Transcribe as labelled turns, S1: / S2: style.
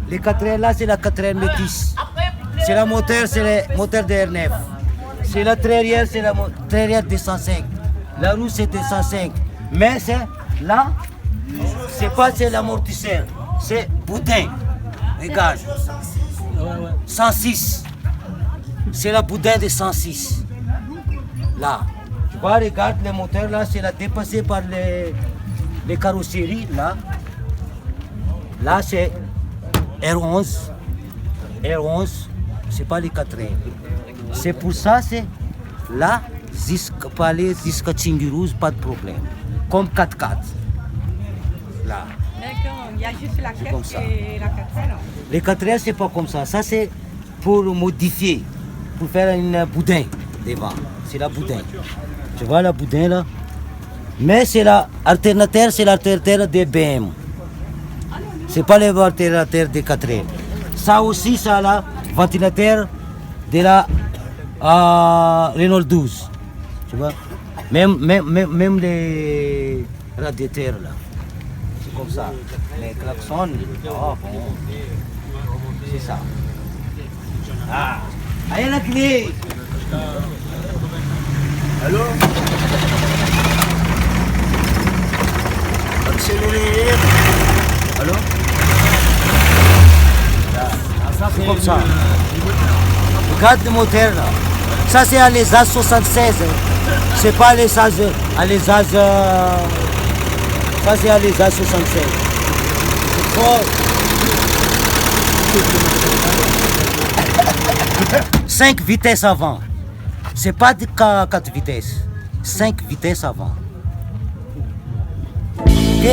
S1: Les 4 là, c'est la 4 métis. C'est la moteur, c'est le moteur de R9. C'est la trérière, c'est la trérière de 105. La roue, c'est de 105. Mais c'est là, c'est pas c'est l'amortisseur. C'est boudin. Regarde. 106. C'est la boudin de 106. Là. Tu vois, regarde le moteur là, c'est la dépassé par les carrosseries là. Là, c'est R11. R11, c'est pas les 4 C'est pour ça, c'est là, jusqu'à Palais, jusqu'à Tchingirouz, pas de problème. Comme 4x4. Là.
S2: D'accord, il y a juste la
S1: comme
S2: 4
S1: ça.
S2: et la 4 alors.
S1: Les 4 c'est pas comme ça. Ça, c'est pour modifier, pour faire un boudin devant. C'est la boudin. Tu vois la boudin là? Mais c'est l'alternateur, c'est l'alternateur des BM. C'est pas l'alternateur des 4 Ça aussi, ça là, ventilateur de la Renault 12. Tu vois? Même les radiateurs là. C'est comme ça. Les klaxons, oh, bon. C'est ça. Ah, allez la clé.
S3: Allô? Accélérer.
S1: Allô? C'est comme ça. Regarde le moteur là. Ça c'est à les AS 76. C'est pas les AS. Ça c'est à les AS 76. C'est fort. 5 vitesses avant. C'est pas de 4 vitesses. 5 vitesses avant. Ok?